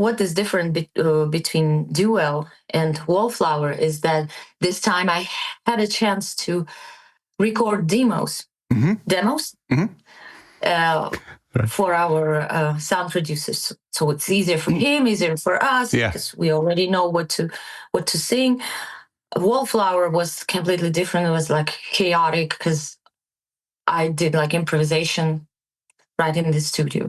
what is different between Duel and Wallflower is that this time I had a chance to record demos. For our sound producers, so it's easier for him, easier for us, because we already know what to sing. Wallflower was completely different. It was like chaotic because I did like improvisation right in the studio,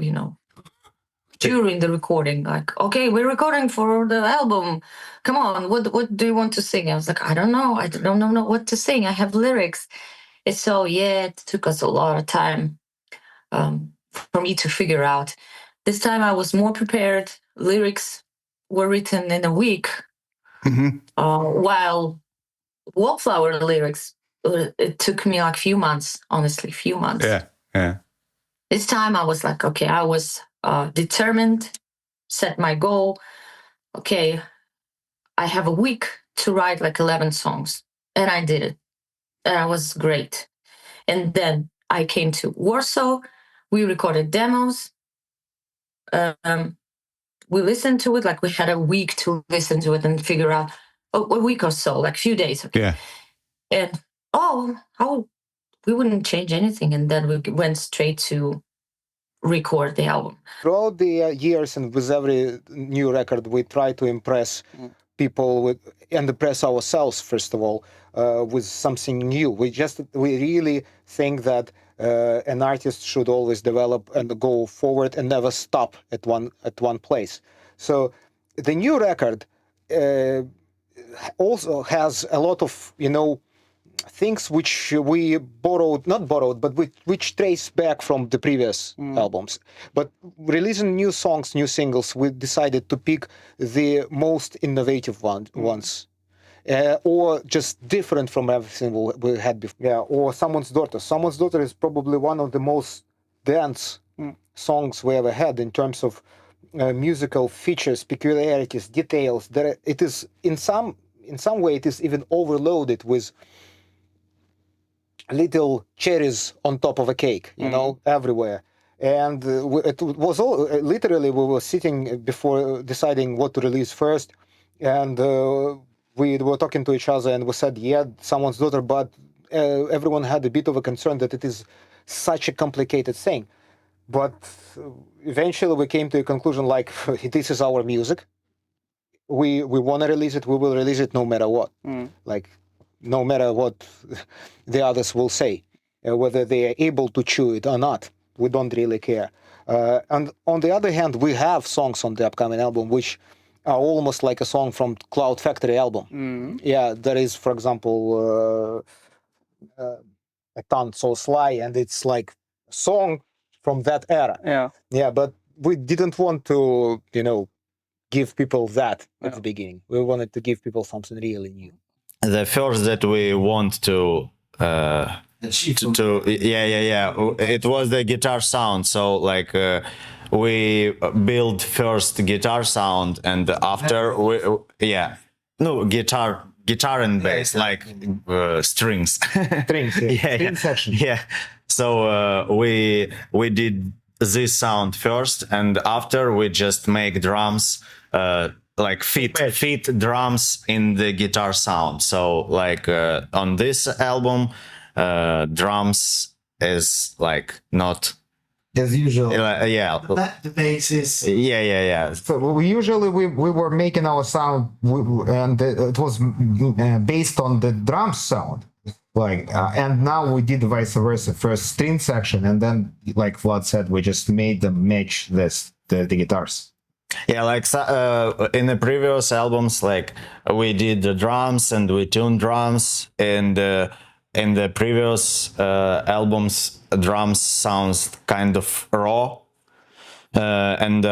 during the recording. Like, okay, we're recording for the album. Come on, what do you want to sing? I was like, I don't know. I don't know what to sing. I have lyrics. And so it took us a lot of time for me to figure out. This time I was more prepared. Lyrics were written in a week, while Wallflower lyrics, it took me like few months, honestly, few months. Yeah. This time I was like, okay, I was determined, set my goal. Okay, I have a week to write like 11 songs, and I did it. And it was great. And then I came to Warsaw. We recorded demos. We listened to it, like we had a week to listen to it and figure out a week or so, like a few days. Okay. Yeah. And we wouldn't change anything. And then we went straight to record the album. Throughout the years and with every new record, we try to impress people and impress ourselves, first of all, with something new. We really think that an artist should always develop and go forward and never stop at one place. So the new record also has a lot of things which we not borrowed, but which trace back from the previous albums. But releasing new songs, new singles, we decided to pick the most innovative ones. Or just different from everything we had before. Yeah, or Someone's Daughter. Someone's Daughter is probably one of the most dense songs we ever had in terms of musical features, peculiarities, details. It is in some way it is even overloaded with little cherries on top of a cake, everywhere. And it was all literally we were sitting before deciding what to release first, and we were talking to each other and we said, Someone's Daughter, but everyone had a bit of a concern that it is such a complicated thing. But eventually we came to a conclusion like, this is our music. We want to release it, we will release it no matter what. Like, no matter what the others will say, whether they are able to chew it or not, we don't really care. And on the other hand, we have songs on the upcoming album which are almost like a song from Cloud Factory album. Yeah, there is, for example, A Tongue So Sly, and it's like a song from that era. Yeah, but we didn't want to, give people that at the beginning. We wanted to give people something really new. The first that we want to it was the guitar sound. So like we build first guitar sound, and after guitar and bass, like strings. String section. Yeah. So we did this sound first, and after we just make drums. Like fit drums in the guitar sound. So like on this album, drums is like not as usual. The bass is So we were making our sound, and it was based on the drum sound. Like and now we did vice versa. First string section, and then like Vlad said, we just made them match the guitars. Yeah, like in the previous albums, like we did the drums and we tuned drums, and in the previous albums, drums sounds kind of raw, and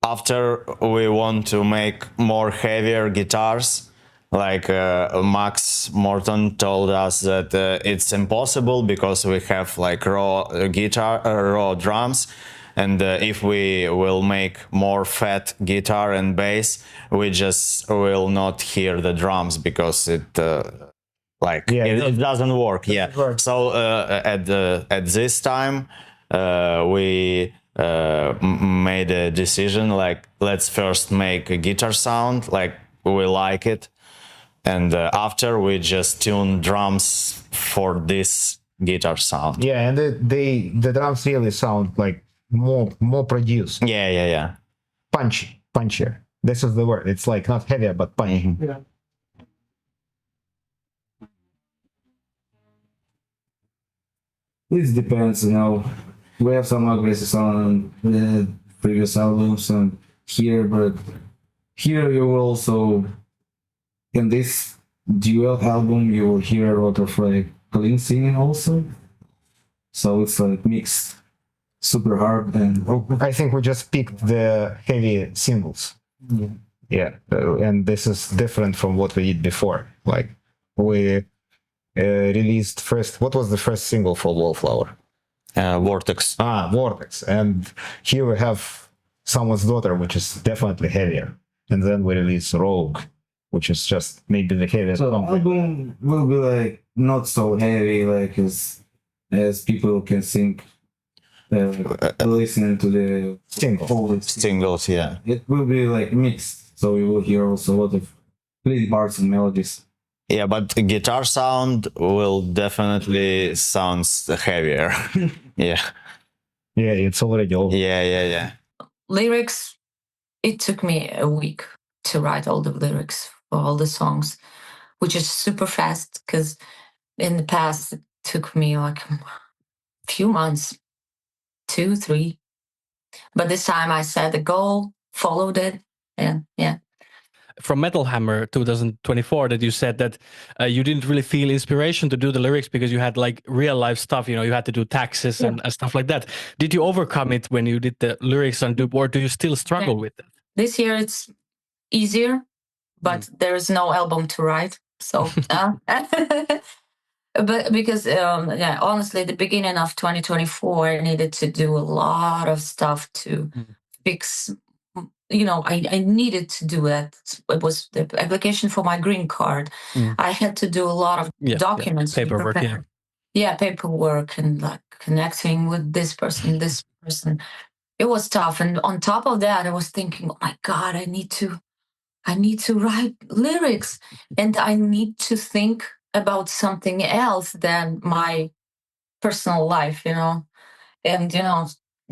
after we want to make more heavier guitars, like Max Morton told us that it's impossible because we have like raw drums. And if we will make more fat guitar and bass, we just will not hear the drums because it doesn't work. So at this time we made a decision like, let's first make a guitar sound, like we like it, and after we just tune drums for this guitar sound. Yeah, and the drums really sound like more produced. Yeah. Punchier. This is the word. It's like not heavier but punchy. Yeah. It depends, We have some aggressive on the previous albums and here, but here you will also, in this Duel album, you will hear a lot of like clean singing also. So it's like mixed, super hard, and I think we just picked the heavy singles. Yeah, and this is different from what we did before. Like we released first. What was the first single for Wallflower? Vortex. Vortex. And here we have Someone's Daughter, which is definitely heavier. And then we release Rogue, which is just maybe the heaviest so song. album will be like not so heavy, like as people can sing, listening to the Singles, yeah. It will be like mixed, so you will hear also a lot of clean parts and melodies. Yeah, but guitar sound will definitely sounds heavier. Yeah. Yeah, it's already over. Yeah. Lyrics, it took me a week to write all the lyrics for all the songs, which is super fast because in the past it took me like a few months, 2, 3. But this time I set the goal, followed it, and yeah. From Metal Hammer 2024 that you said that you didn't really feel inspiration to do the lyrics because you had like real life stuff, you had to do taxes and stuff like that. Did you overcome it when you did the lyrics on Duel, or do you still struggle with it? This year it's easier, but there is no album to write. So, but because honestly, the beginning of 2024, I needed to do a lot of stuff to fix. I needed to do that. It was the application for my green card. I had to do a lot of documents. Paperwork, paperwork and like connecting with this person. It was tough. And on top of that, I was thinking, oh my God, I need to write lyrics and I need to think about something else than my personal life, and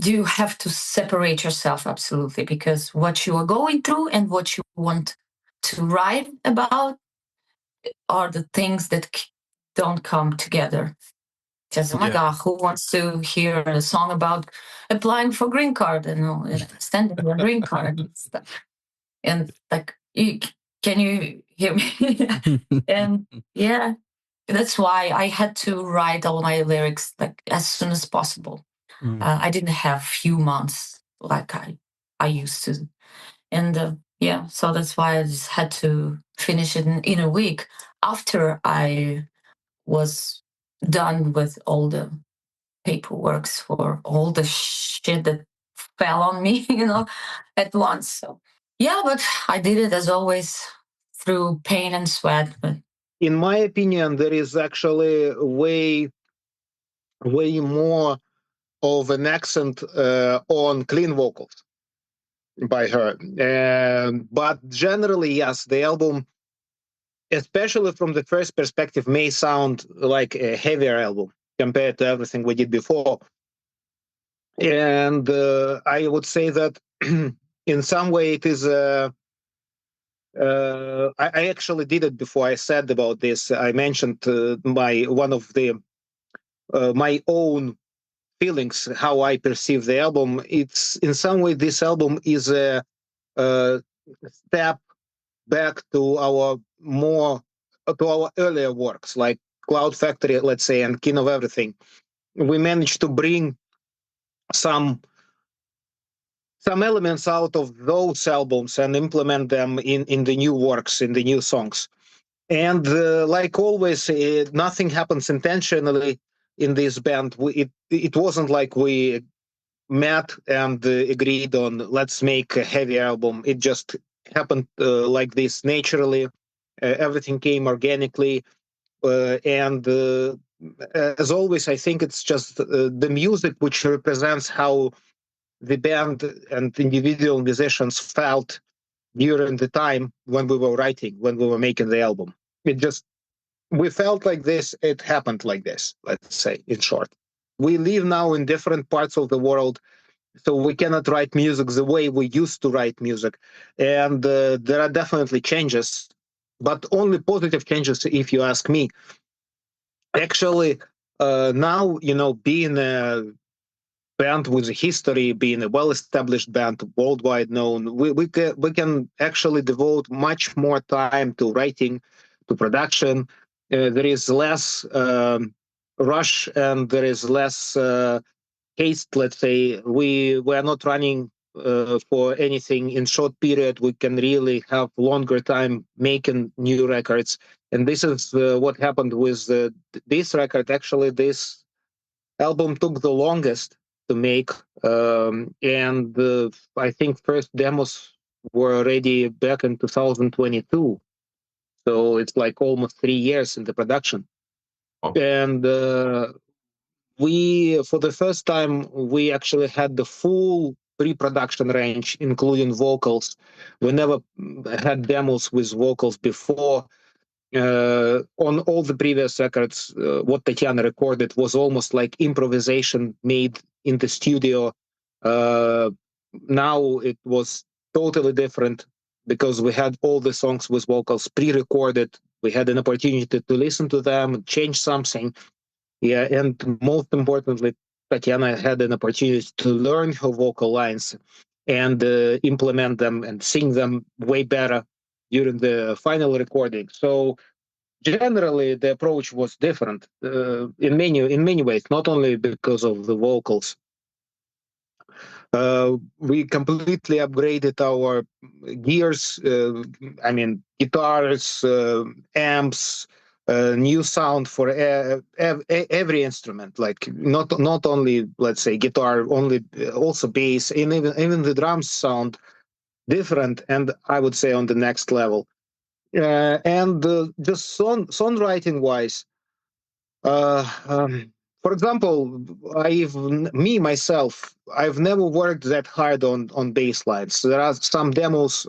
you have to separate yourself absolutely, because what you are going through and what you want to write about are the things that don't come together. Just, oh my God, who wants to hear a song about applying for green card and standing your green card and stuff? And like, can you hear me? And yeah, that's why I had to write all my lyrics like as soon as possible. I didn't have few months like I used to. And so that's why I just had to finish it in a week after I was done with all the paperwork for all the shit that fell on me, at once. So yeah, but I did it as always through pain and sweat. But in my opinion, there is actually way more of an accent on clean vocals by her. But generally, yes, the album, especially from the first perspective, may sound like a heavier album compared to everything we did before. And I would say that in some way it is I actually did it before. I said about this. I mentioned one of my own feelings, how I perceive the album. It's in some way this album is a step back to our earlier works, like Cloud Factory, let's say, and King of Everything. We managed to bring some elements out of those albums and implement them in the new works, in the new songs. And like always, nothing happens intentionally in this band. It wasn't like we met and agreed on let's make a heavy album. It just happened like this naturally. Everything came organically. And as always, I think it's just the music which represents how the band and individual musicians felt during the time when we were writing, when we were making the album. We felt like this, it happened like this, let's say, in short. We live now in different parts of the world, so we cannot write music the way we used to write music. And there are definitely changes, but only positive changes, if you ask me. Actually, now, being a band with a history, being a well-established band, worldwide known, we can actually devote much more time to writing, to production. There is less rush and there is less haste. Let's say we are not running for anything in short period. We can really have longer time making new records, and this is what happened with this record. Actually, this album took the longest to make, and I think first demos were ready back in 2022. So it's like almost 3 years in the production. Oh. And for the first time, we actually had the full pre-production range, including vocals. We never had demos with vocals before. On all the previous records, what Tatiana recorded was almost like improvisation made in the studio. Now it was totally different because we had all the songs with vocals pre-recorded. We had an opportunity to listen to them, change something. Yeah, and most importantly, Tatiana had an opportunity to learn her vocal lines and implement them and sing them way better during the final recording. So generally, the approach was different in many ways, not only because of the vocals. We completely upgraded our gears. Guitars, amps, new sound for every instrument. Like not only, let's say, guitar, also bass, and even the drums sound different. And I would say on the next level. And just songwriting wise. For example, I've never worked that hard on bass lines. There are some demos.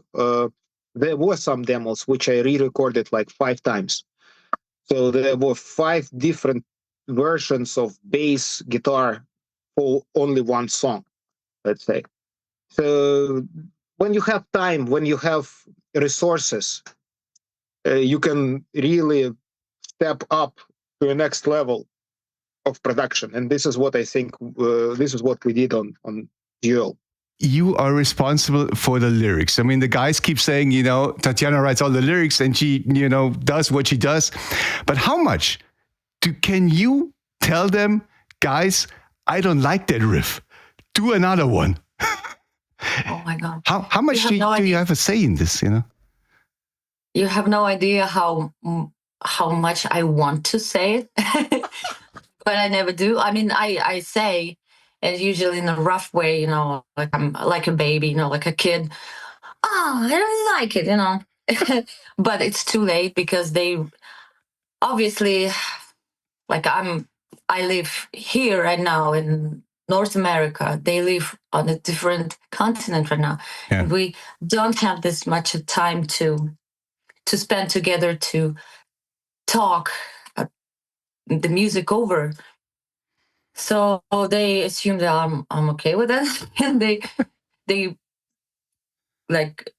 There were some demos which I re-recorded like 5 times. So there were 5 different versions of bass guitar for only one song, let's say. So when you have time, when you have resources, you can really step up to the next level of production, and this is what I think. This is what we did on Duel. You are responsible for the lyrics. I mean, the guys keep saying, Tatiana writes all the lyrics and she, does what she does. But how much can you tell them, guys, I don't like that riff. Do another one. Oh my God. How much do you have a say in this, You have no idea how much I want to say it. But I never do. I mean, I say, and usually in a rough way, like I'm like a baby, like a kid. Oh, I don't like it, But it's too late because they obviously, like I live here right now in North America. They live on a different continent right now. Yeah. And we don't have this much time to spend together to talk the music over. So they assume that I'm okay with it, and they like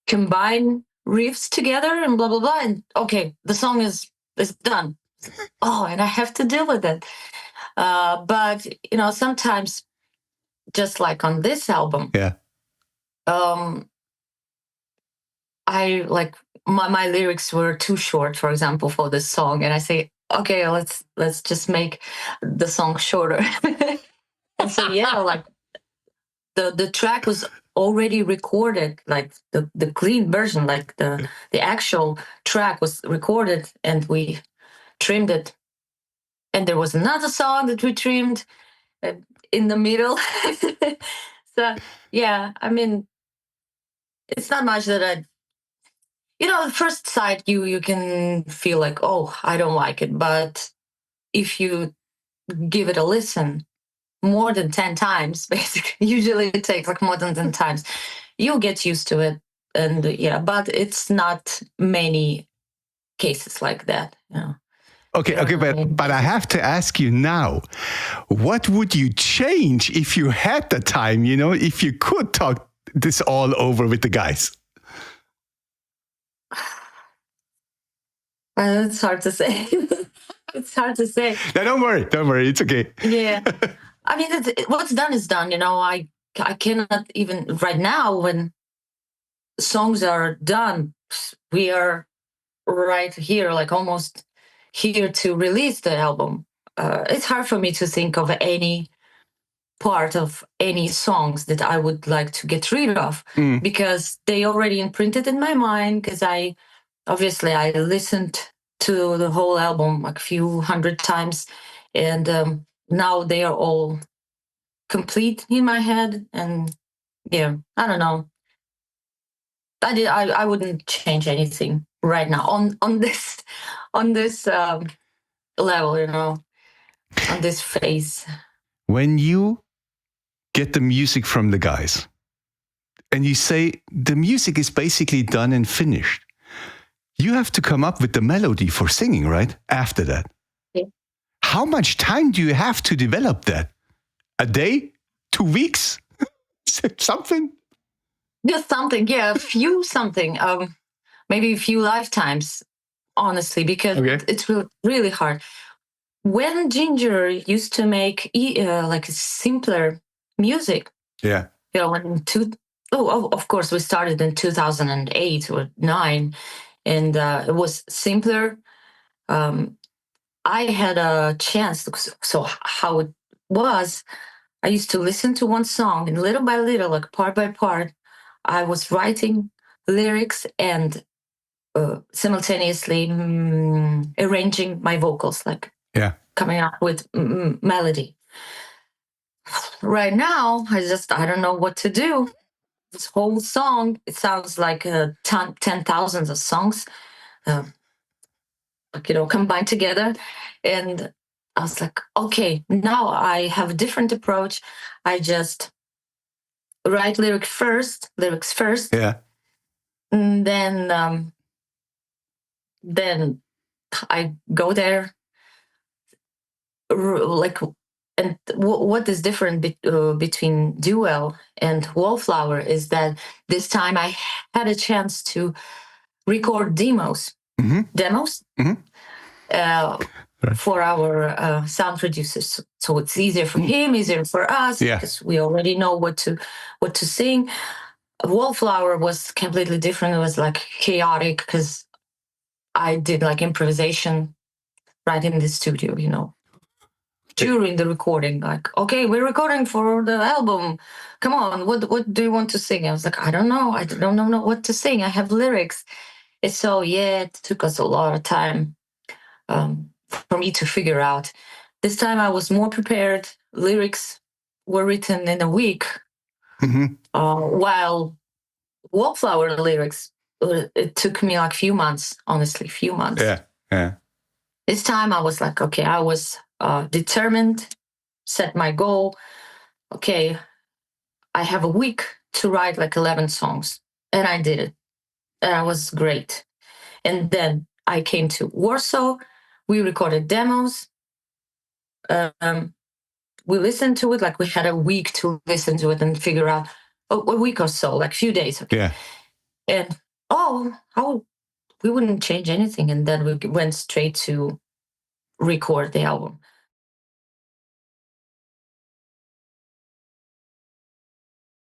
combine riffs together and blah blah blah, and okay, the song is done. Oh, and I have to deal with it. But sometimes, just like on this album, yeah. I like my lyrics were too short, for example, for this song, and I say, okay, let's just make the song shorter. And so like the track was already recorded, like the clean version, like the actual track was recorded, and we trimmed it. And there was another song that we trimmed in the middle. So yeah, I mean, it's not much that at first sight you can feel like, oh, I don't like it, but if you give it a listen, more than 10 times, basically. Usually it takes like more than 10 times. You'll get used to it. And yeah, but it's not many cases like that, you know. Okay, but I have to ask you now, what would you change if you had the time, you know, if you could talk this all over with the guys? It's hard to say. It's hard to say. No, don't worry, it's okay. Yeah. I mean, what's done is done, you know. I cannot even, right now, when songs are done, we are right here, like almost here to release the album. It's hard for me to think of any part of any songs that I would like to get rid of because they already imprinted in my mind, because I listened to the whole album like a few hundred times, and now they are all complete in my head. And yeah, I don't know. I wouldn't change anything right now on this level, you know, on this phase. When you get the music from the guys and you say the music is basically done and finished, you have to come up with the melody for singing, right? After that. Yeah. How much time do you have to develop that? A day? 2 weeks? Something? Just something, yeah, a few something, maybe a few lifetimes, honestly, because it's really hard. When Jinjer used to make like simpler music, yeah, you know, of course, we started in 2008 or 9, and it was simpler. I had a chance. So how it was, I used to listen to one song, and little by little, like part by part, I was writing lyrics and simultaneously arranging my vocals, like coming up with melody. Right now, I don't know what to do. This whole song, it sounds like 10,000 of songs, like, you know, combined together. And I was like, okay, now I have a different approach. I just write lyrics first. Yeah. And then I go there, like, and what is different between Duel and Wallflower is that this time I had a chance to record demos for our sound producers. So it's easier for him, easier for us, because we already know what to sing. Wallflower was completely different. It was like chaotic because I did like improvisation right in the studio, you know, during the recording. Like, okay, we're recording for the album. Come on, what do you want to sing? I was like, I don't know. I don't know what to sing. I have lyrics. And so, yeah, it took us a lot of time for me to figure out. This time I was more prepared. Lyrics were written in a week, while Wallflower lyrics, it took me like a few months, honestly, few months. Yeah. This time I was like, okay, I was determined, set my goal. Okay, I have a week to write like 11 songs. And I did it. And it was great. And then I came to Warsaw. We recorded demos. We listened to it, like we had a week to listen to it and figure out a week or so, like a few days. Okay. Yeah. And we wouldn't change anything. And then we went straight to record the album.